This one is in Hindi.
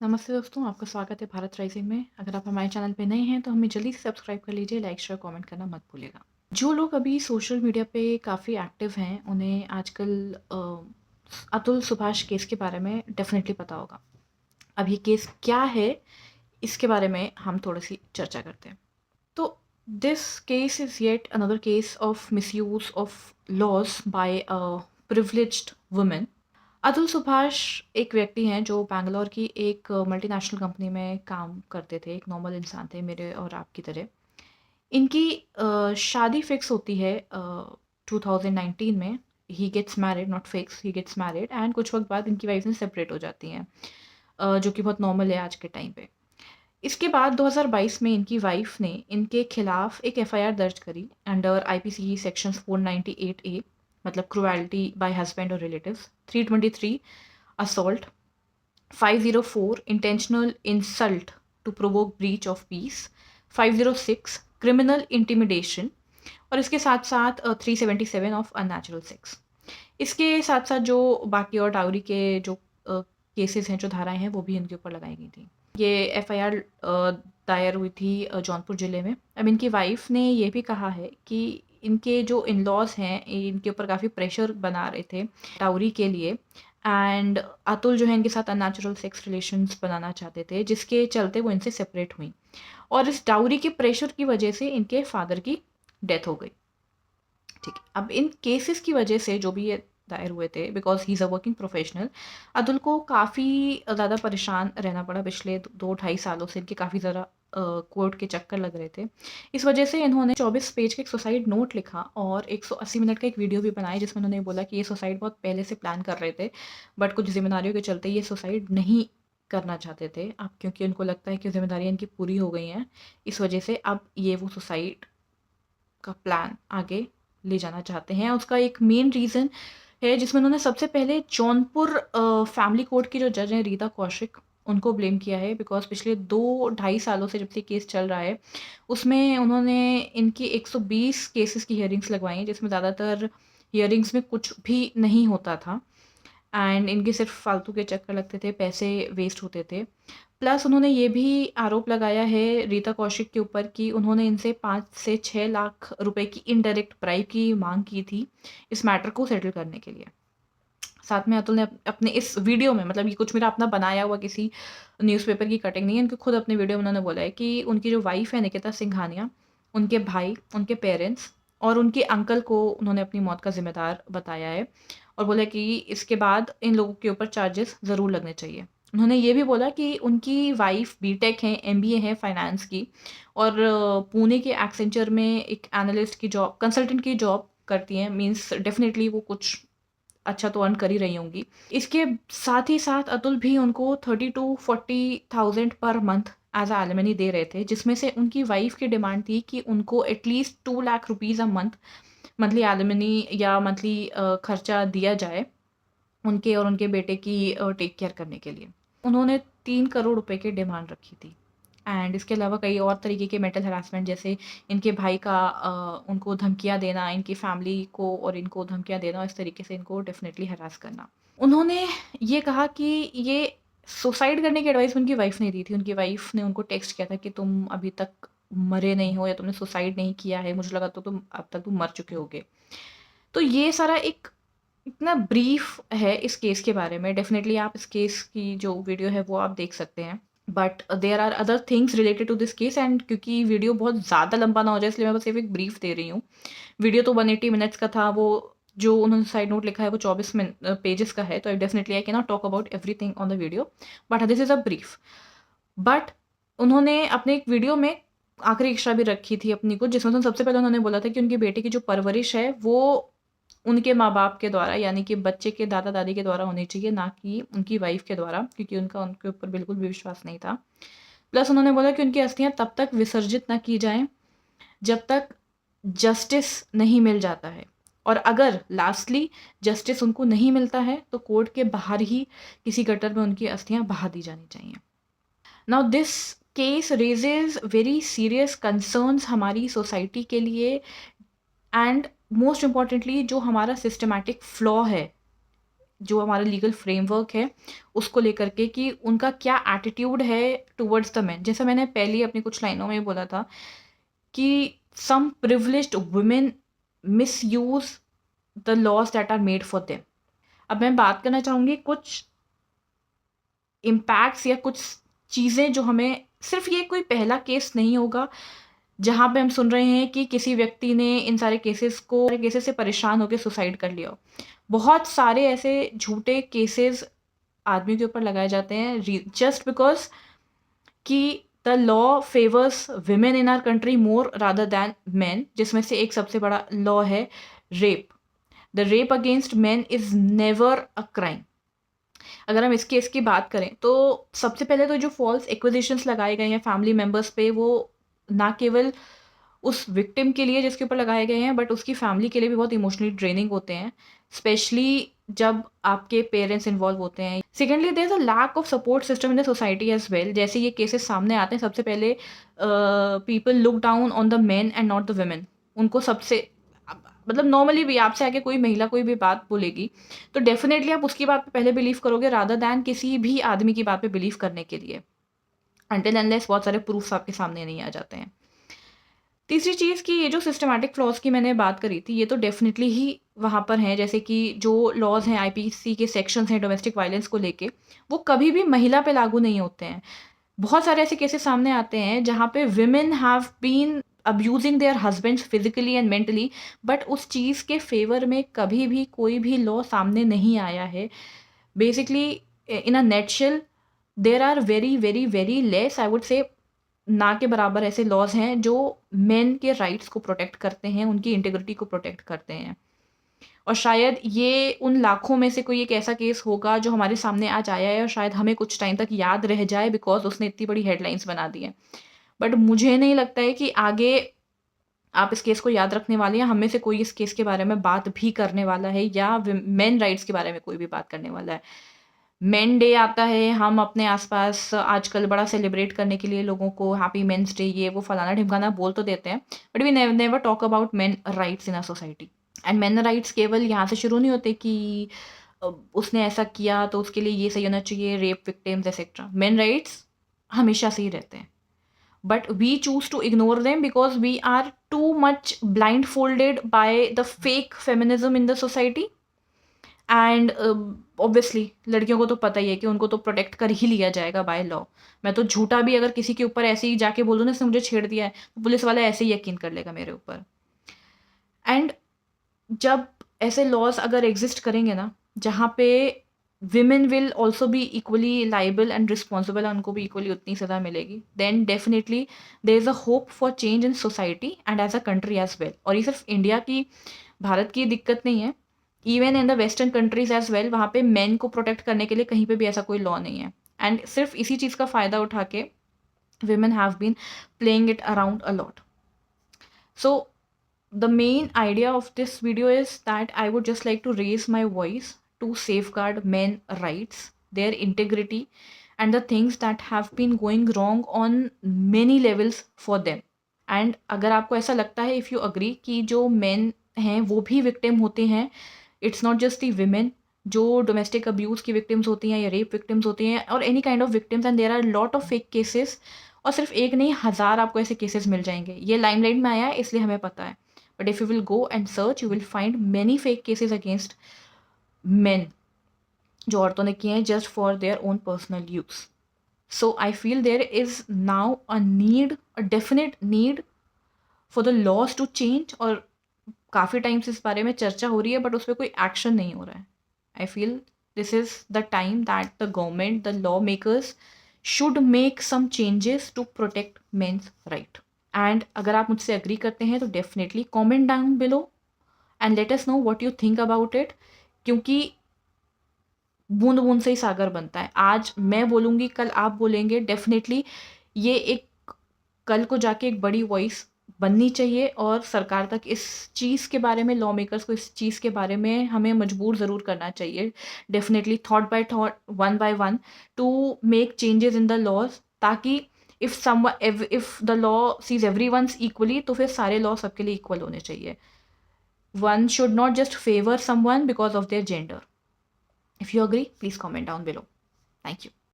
नमस्ते दोस्तों, आपका स्वागत है भारत राइजिंग में। अगर आप हमारे चैनल पे नए हैं तो हमें जल्दी से सब्सक्राइब कर लीजिए, लाइक, शेयर, कमेंट करना मत भूलिएगा। जो लोग अभी सोशल मीडिया पे काफ़ी एक्टिव हैं, उन्हें आजकल अतुल सुभाष केस के बारे में डेफ़िनेटली पता होगा। अब ये केस क्या है, इसके बारे में हम थोड़ी-सी चर्चा करते हैं। तो this case is yet another case of misuse of laws by a privileged woman. Atul Subhash एक व्यक्ति हैं जो बैंगलोर की एक मल्टीनेशनल कंपनी में काम करते थे, एक नॉर्मल इंसान थे मेरे और आपकी तरह। इनकी शादी फिक्स होती है 2019 में। He gets married, not fix, he gets married and कुछ वक़्त बाद इनकी वाइफ़ से सेपरेट हो जाती हैं, जो कि बहुत नॉर्मल है आज के टाइम पे। इसके बाद 2022 में इनकी वाइफ़ ने इनके खिलाफ एक एफआईआर दर्ज करी अंडर आईपीसी सेक्शंस 498 ए, मतलब क्रुएल्टी बाय हस्बैंड और relatives, 323 assault, 504 intentional insult to provoke breach of peace, 506 criminal intimidation और इसके साथ-साथ 377 ऑफ अननेचुरल सेक्स। इसके साथ-साथ जो बाकी और डाउरी के जो केसेज़ हैं, जो धाराएँ हैं, वो भी इनके ऊपर लगाई गई थी। ये एफआईआर दायर हुई थी जौनपुर ज़िले में। अब इनकी वाइफ़ ने ये भी कहा है कि इनके जो इन-लॉज़ हैं, इनके ऊपर काफ़ी प्रेशर बना रहे थे डाउरी के लिए एंड अतुल जो है इनके साथ अननेचुरल सेक्स रिलेशंस बनाना चाहते थे, जिसके चलते वो इनसे सेपरेट हुईं और इस डाउरी के प्रेशर की वजह से इनके फादर की डेथ हो गई। ठीक है। अब इन केसेस की वजह से जो भी ये दायर हुए थे, because he is a working professional, Atul को काफ़ी ज़्यादा परेशान रहना पड़ा पिछले 2 ढाई सालों से। इनके काफ़ी ज़्यादा कोर्ट के चक्कर लग रहे थे। इस वजह से इन्होंने 24 पेज का एक सुसाइड नोट लिखा और 180 मिनट का एक वीडियो भी बनाया, जिसमें उन्होंने बोला कि ये सुसाइड बहुत पहले से प्लान कर रहे थे, बट कुछ ज़िम्मेदारियों के चलते ये सुसाइड नहीं करना चाहते थे। अब क्योंकि उनको लगता है कि ज़िम्मेदारियाँ इनकी पूरी हो गई हैं, इस वजह से अब ये वो सुसाइड का प्लान आगे ले जाना चाहते हैं। उसका एक मेन रीज़न है जिसमें उन्होंने सबसे पहले जौनपुर फैमिली कोर्ट की जो जज हैं रीता कौशिक, उनको ब्लेम किया है, बिकॉज़ पिछले 2 ढाई सालों से जब से केस चल रहा है, उसमें उन्होंने इनकी 120 केसेज़ की हियरिंग्स लगवाई हैं, जिसमें ज़्यादातर हियरिंग्स में कुछ भी नहीं होता था एंड इनके सिर्फ़ फालतू के चक्कर लगते थे, पैसे वेस्ट होते थे। प्लस उन्होंने ये भी आरोप लगाया है रीता कौशिक के ऊपर कि उन्होंने इनसे 5 से 6 लाख रुपए की इनडायरेक्ट ब्राइब की माँग की थी, इस मैटर को सेटल करने के लिए। साथ में अतुल ने अपने इस वीडियो में, मतलब ये कुछ मेरा अपना बनाया हुआ किसी न्यूज़पेपर की कटिंग नहीं है, इनके खुद अपने वीडियो में उन्होंने बोला है कि उनकी जो वाइफ़ है निकिता सिंघानिया, उनके भाई, उनके पेरेंट्स और उनके अंकल को उन्होंने अपनी मौत का ज़िम्मेदार बताया है और बोला कि इसके बाद इन लोगों के ऊपर चार्जेस ज़रूर लगने चाहिए। उन्होंने ये भी बोला कि उनकी वाइफ़ बीटेक हैं, एमबीए है फाइनेंस की और पुणे के एक्सेंचर में एक एनालिस्ट की जॉब, कंसल्टेंट की जॉब करती हैं, मीन्स डेफ़िनिटली वो कुछ अच्छा तो अर्न कर ही रही होंगी। इसके साथ ही साथ अतुल भी उनको 30 to 40,000 per month as a alimony दे रहे थे, जिसमें से उनकी वाइफ़ की डिमांड थी कि उनको at least 2 lakh rupees a month monthly alimony या मंथली खर्चा दिया जाए, उनके और उनके बेटे की टेक केयर करने के लिए। उन्होंने 3 करोड़ रुपए की डिमांड रखी थी एंड इसके अलावा कई और तरीके के मेंटल हैरेसमेंट, जैसे इनके भाई का उनको धमकियाँ देना, इनकी फैमिली को और इनको धमकियाँ देना, इस तरीके से इनको डेफ़िनिटली हैरेस करना। उन्होंने ये कहा कि ये सुसाइड करने की एडवाइस उनकी वाइफ़ ने दी थी। उनकी वाइफ़ ने उनको टेक्स्ट किया था कि तुम अभी तक मरे नहीं हो या तुमने सुसाइड नहीं किया है, मुझे लगा तो तुम अब तक तुम मर चुके होगे। तो ये सारा एक इतना ब्रीफ है इस केस के बारे में। डेफ़िनिटली आप इस केस की जो वीडियो है वो आप देख सकते हैं। But there are other things related to this case and क्योंकि वीडियो बहुत ज़्यादा लंबा ना हो जाए, इसलिए मैं बस सिर्फ़ एक ब्रीफ दे रही हूँ। वीडियो तो 180 मिनट्स का था, वो जो उन्होंने साइड नोट लिखा है वो 24 पेजेज़ का है, तो definitely I can not talk about everything on the video, but this is a brief. But उन्होंने अपने एक वीडियो में आखिरी इच्छा भी रखी थी अपनी कुछ, जिसमें तो सबसे पहले उन्होंने बोला था कि उनके बेटे की जो परवरिश है वो उनके माँ-बाप के द्वारा, यानी कि बच्चे के दादा-दादी के द्वारा होनी चाहिए, ना कि उनकी वाइफ़ के द्वारा, क्योंकि उनका उनके ऊपर बिल्कुल भी विश्वास नहीं था। प्लस उन्होंने बोला कि उनकी अस्थियाँ तब तक विसर्जित ना की जाएँ, जब तक जस्टिस नहीं मिल जाता है और अगर लास्टली जस्टिस उनको नहीं मिलता है, तो कोर्ट के बाहर ही किसी गटर में उनकी अस्थियाँ बहा दी जानी चाहिए। Now this case raises very serious concerns हमारी सोसाइटी के लिए एंड मोस्ट इम्पोर्टेंटली जो हमारा सिस्टमैटिक फ्लॉ है जो हमारा लीगल फ्रेमवर्क है उसको लेकर के कि उनका क्या एटीट्यूड है टुवर्ड्स द मेन। जैसे मैंने पहले अपनी कुछ लाइनों में बोला था कि some privileged women misuse the laws that are made for them. अब मैं बात करना चाहूँगी कुछ इम्पैक्ट्स या कुछ चीज़ें जो हमें, सिर्फ ये कोई पहला केस नहीं होगा जहाँ पे हम सुन रहे हैं कि किसी व्यक्ति ने इन सारे केसेस से परेशान होकर सुसाइड कर लिया हो। बहुत सारे ऐसे झूठे केसेस आदमी के ऊपर लगाए जाते हैं जस्ट बिकॉज कि the law favours women in our country more rather than man, जिसमें से एक सबसे बड़ा लॉ है rape. The rape against man is never a crime. अगर हम इस केस की बात करें तो सबसे पहले तो जो फॉल्स एक्विजिशंस लगाए गए हैं फैमिली मेम्बर्स पे, वो ना केवल उस विक्टिम के लिए जिसके ऊपर लगाए गए हैं बट उसकी फैमिली के लिए भी बहुत इमोशनली ड्रेनिंग होते हैं, स्पेशली जब आपके पेरेंट्स इन्वॉल्व होते हैं। Secondly there is a lack of support system in the society as well. जैसे ये केसेस सामने आते हैं सबसे पहले people look down on the men and not the women. उनको सबसे मतलब नॉर्मली भी आपसे आके कोई महिला कोई भी बात बोलेगी तो डेफिनेटली आप उसकी बात पे पहले बिलीव करोगे रादर दैन किसी भी आदमी की बात पे बिलीव करने के लिए, अनटिल अनलेस बहुत सारे प्रूफ्स आपके सामने नहीं आ जाते हैं। तीसरी चीज़ कि ये जो सिस्टमैटिक फ्लॉज़ की मैंने बात करी थी, ये तो डेफ़िनेटली ही वहाँ पर हैं। जैसे कि जो लॉज़ हैं, आईपीसी के सेक्शंस हैं डोमेस्टिक वायलेंस को लेके, वो कभी भी महिला पे लागू नहीं होते हैं। बहुत सारे ऐसे केसेस सामने आते हैं जहाँ पे women have been abusing their husbands physically and mentally, but उस चीज़ के फेवर में कभी भी कोई भी लॉ सामने नहीं आया है। Basically in a nutshell there are very very very less, I would say ना के बराबर ऐसे लॉज हैं जो मेन के राइट्स को प्रोटेक्ट करते हैं, उनकी इंटीग्रिटी को प्रोटेक्ट करते हैं। और शायद ये उन लाखों में से कोई एक ऐसा केस होगा जो हमारे सामने आज आया है और शायद हमें कुछ टाइम तक याद रह जाए बिकॉज उसने इतनी बड़ी हेडलाइंस बना दी हैं। बट मुझे नहीं लगता है कि आगे आप इस केस को याद रखने वाले हैं, हम में से कोई इस केस के बारे में बात भी करने वाला है या मेन राइट्स के बारे में कोई भी बात करने वाला है। मेन डे आता है, हम अपने आसपास आजकल बड़ा सेलिब्रेट करने के लिए लोगों को हैप्पी मेंस डे ये वो फलाना ढिमकाना बोल तो देते हैं, but we never talk about men rights in a society. And men rights केवल यहाँ से शुरू नहीं होते कि उसने ऐसा किया तो उसके लिए ये सही होना चाहिए, rape victims etcetera. Main rights हमेशा से ही रहते हैं, but we choose to ignore them because we are too much blindfolded by the fake feminism in the society. And obviously लड़कियों को तो पता ही है कि उनको तो प्रोटेक्ट कर ही लिया जाएगा बाय लॉ। मैं तो झूठा भी अगर किसी के ऊपर ऐसे ही जाके बोल दूँ ना इसने मुझे छेड़ दिया है, तो पुलिस वाला ऐसे ही यकीन कर लेगा मेरे ऊपर। एंड जब ऐसे लॉज अगर एग्जिस्ट करेंगे ना जहाँ पे women will also be equally liable and responsible, उनको भी इक्वली उतनी सज़ा मिलेगी, then definitely there is a hope for change in society and as a country as well. और ये सिर्फ इंडिया की, भारत की दिक्कत नहीं है, even in the western countries as well, वहाँ पे मेन को प्रोटेक्ट करने के लिए कहीं पे भी ऐसा कोई लॉ नहीं है। एंड सिर्फ इसी चीज़ का फ़ायदा उठा के women have been playing it around a lot. So the main idea of this video is that I would just like to raise my voice to safeguard men rights, their integrity, and the things that have been going wrong on many levels for them. And अगर आपको ऐसा लगता है, if you agree कि जो men हैं वो भी victim होते हैं, it's not just the women जो डोमेस्टिक अब्यूज़ की विक्टिम्स होती हैं या रेप विक्टिम्स होती हैं और any kind of victims, and there are lot of fake cases. और सिर्फ एक नहीं, हज़ार आपको ऐसे केसेस मिल जाएंगे। ये लाइमलाइट में आया है इसलिए हमें पता है, but if you will go and search you will find many fake cases against men जो औरतों ने किए हैं just for their own personal use. So I feel there is now a need, a definite need for the laws to change. और काफ़ी टाइम से इस बारे में चर्चा हो रही है बट उस पर कोई एक्शन नहीं हो रहा है। I feel this is the time that the government, the lawmakers should make some changes to protect men's right. And अगर आप मुझसे agree करते हैं तो definitely comment down below and let us know what you think about it, क्योंकि बूंद बूंद से ही सागर बनता है। आज मैं बोलूँगी, कल आप बोलेंगे, डेफिनेटली ये एक कल को जाके एक बड़ी वॉइस बननी चाहिए और सरकार तक इस चीज़ के बारे में, लॉ मेकर्स को इस चीज़ के बारे में हमें मजबूर ज़रूर करना चाहिए, definitely thought by thought, one by one, to make changes in the laws, ताकि if the law sees everyone's equally तो फिर सारे लॉ सबके लिए इक्वल होने चाहिए। One should not just favour someone because of their gender. If you agree, please comment down below. Thank you.